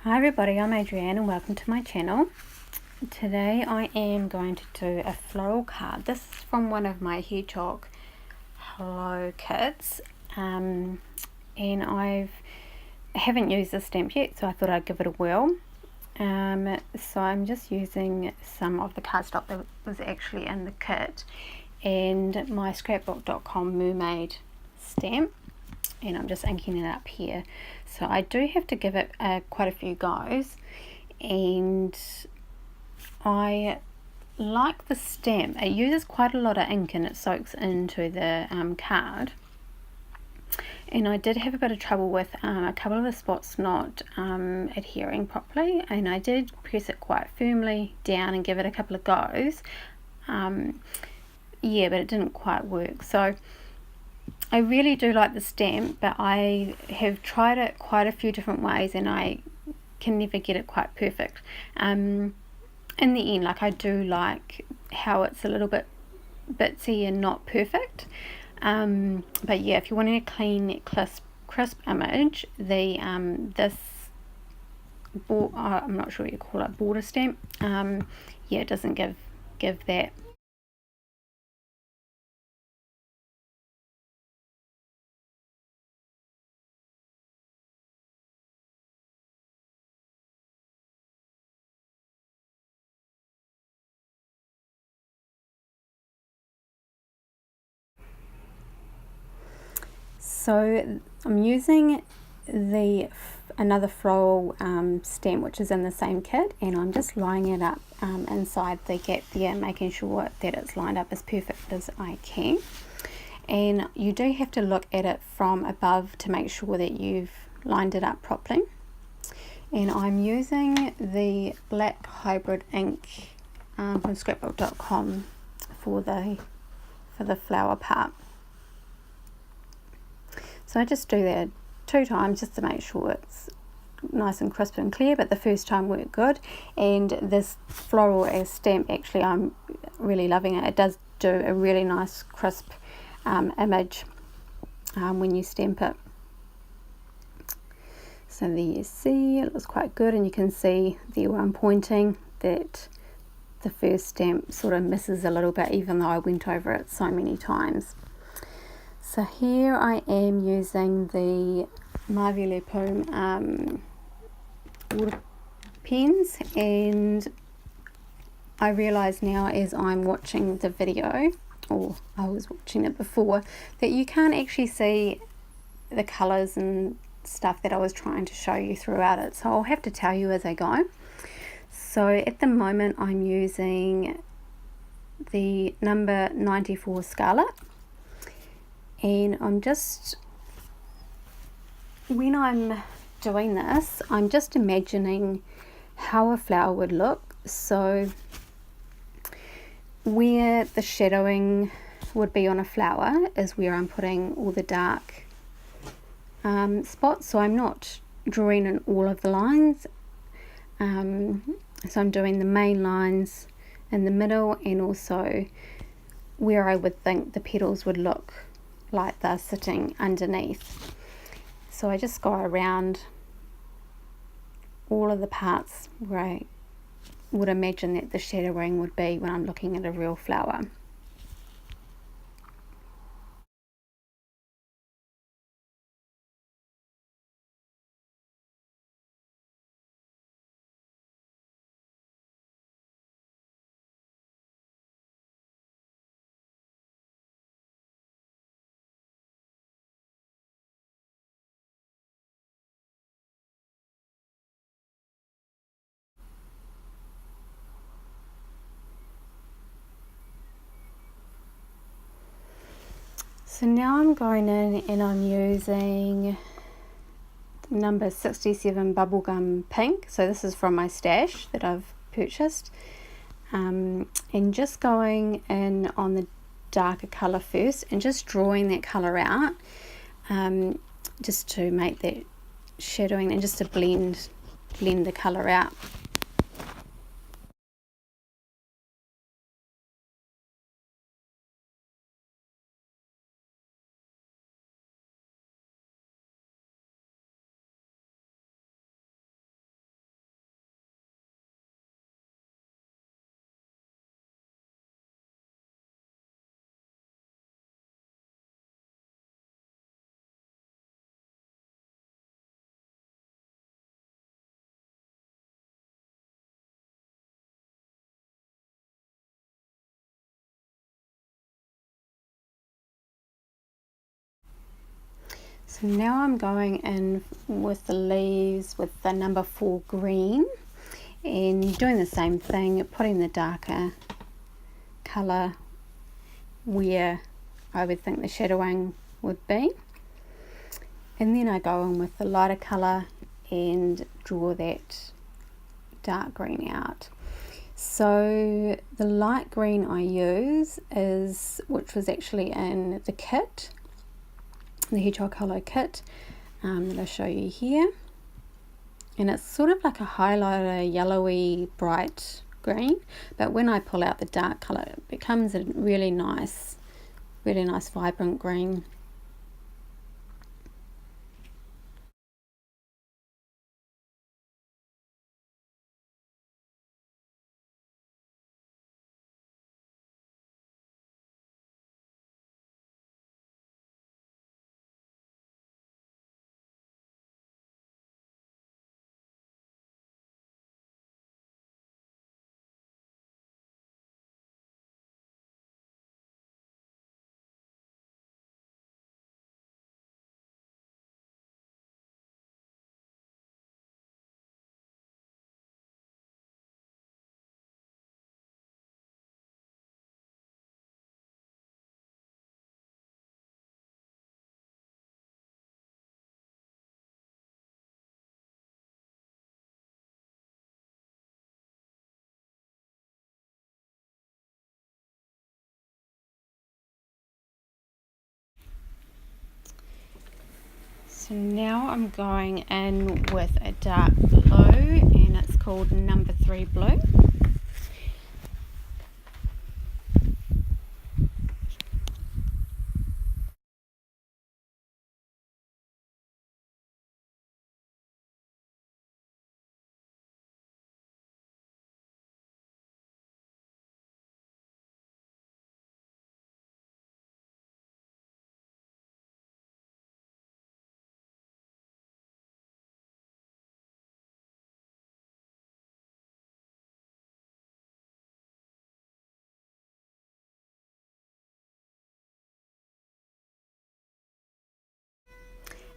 Hi everybody, I'm Adrianne and welcome to my channel. Today I am going to do a floral card. This is from one of my Hedgehog Hello kits, and I haven't used this stamp yet, so I thought I'd give it a whirl. So I'm just using some of the cardstock that was actually in the kit and my scrapbook.com mermaid stamp, and I'm just inking it up here. So I do have to give it quite a few goes, and I like the stamp. It uses quite a lot of ink and it soaks into the card, and I did have a bit of trouble with a couple of the spots not adhering properly, and I did press it quite firmly down and give it a couple of goes, yeah, but it didn't quite work. So I really do like the stamp, but I have tried it quite a few different ways and I can never get it quite perfect. In the end, like, I do like how it's a little bit bitsy and not perfect. But yeah, if you want a clean, crisp image, the I'm not sure what you call it, border stamp, yeah, it doesn't give that. So I'm using another floral stamp which is in the same kit, and I'm just lining it up inside the gap there, making sure that it's lined up as perfect as I can. And you do have to look at it from above to make sure that you've lined it up properly. And I'm using the black hybrid ink from scrapbook.com for the flower part. So I just do that 2 times just to make sure it's nice and crisp and clear, but the first time worked good. And this floral as stamp, actually, I'm really loving it. It does do a really nice crisp image when you stamp it. So there you see, it looks quite good, and you can see there where I'm pointing that the first stamp sort of misses a little bit, even though I went over it so many times. So here I am using the Marvie Le Plume water pens, and I realise now as I'm watching the video, or I was watching it before, that you can't actually see the colours and stuff that I was trying to show you throughout it, so I'll have to tell you as I go. So at the moment I'm using the number 94 Scarlet, and when I'm doing this, I'm just imagining how a flower would look. So where the shadowing would be on a flower is where I'm putting all the dark spots. So I'm not drawing in all of the lines, so I'm doing the main lines in the middle, and also where I would think the petals would look like they're sitting underneath. So I just go around all of the parts where I would imagine that the shadowing would be when I'm looking at a real flower. So now I'm going in and I'm using number 67 Bubblegum Pink. So this is from my stash that I've purchased, and just going in on the darker colour first and just drawing that colour out, just to make that shadowing and just to blend the colour out. So now I'm going in with the leaves with the number 4 green and doing the same thing, putting the darker colour where I would think the shadowing would be, and then I go in with the lighter colour and draw that dark green out. So the light green I use is, which was actually in the kit, the Hedgehog Hollow kit that I'll show you here, and it's sort of like a highlighter yellowy bright green, but when I pull out the dark colour it becomes a really nice vibrant green. So now I'm going in with a dark blue, and it's called number 3 blue.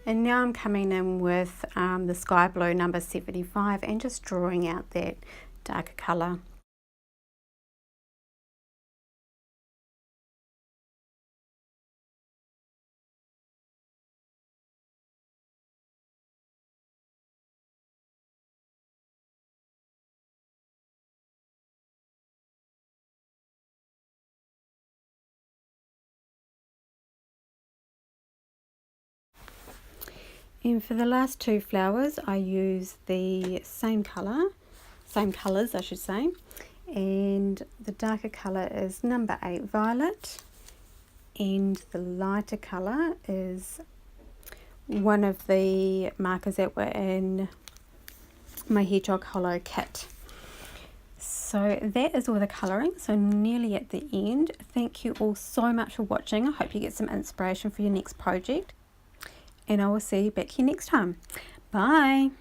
And now I'm coming in with the sky blue number 75 and just drawing out that darker colour. And for the last 2 flowers I use the same colours I should say, and the darker colour is number 8 violet, and the lighter colour is one of the markers that were in my Hedgehog Hollow kit. So that is all the colouring, so nearly at the end. Thank you all so much for watching. I hope you get some inspiration for your next project, and I will see you back here next time. Bye.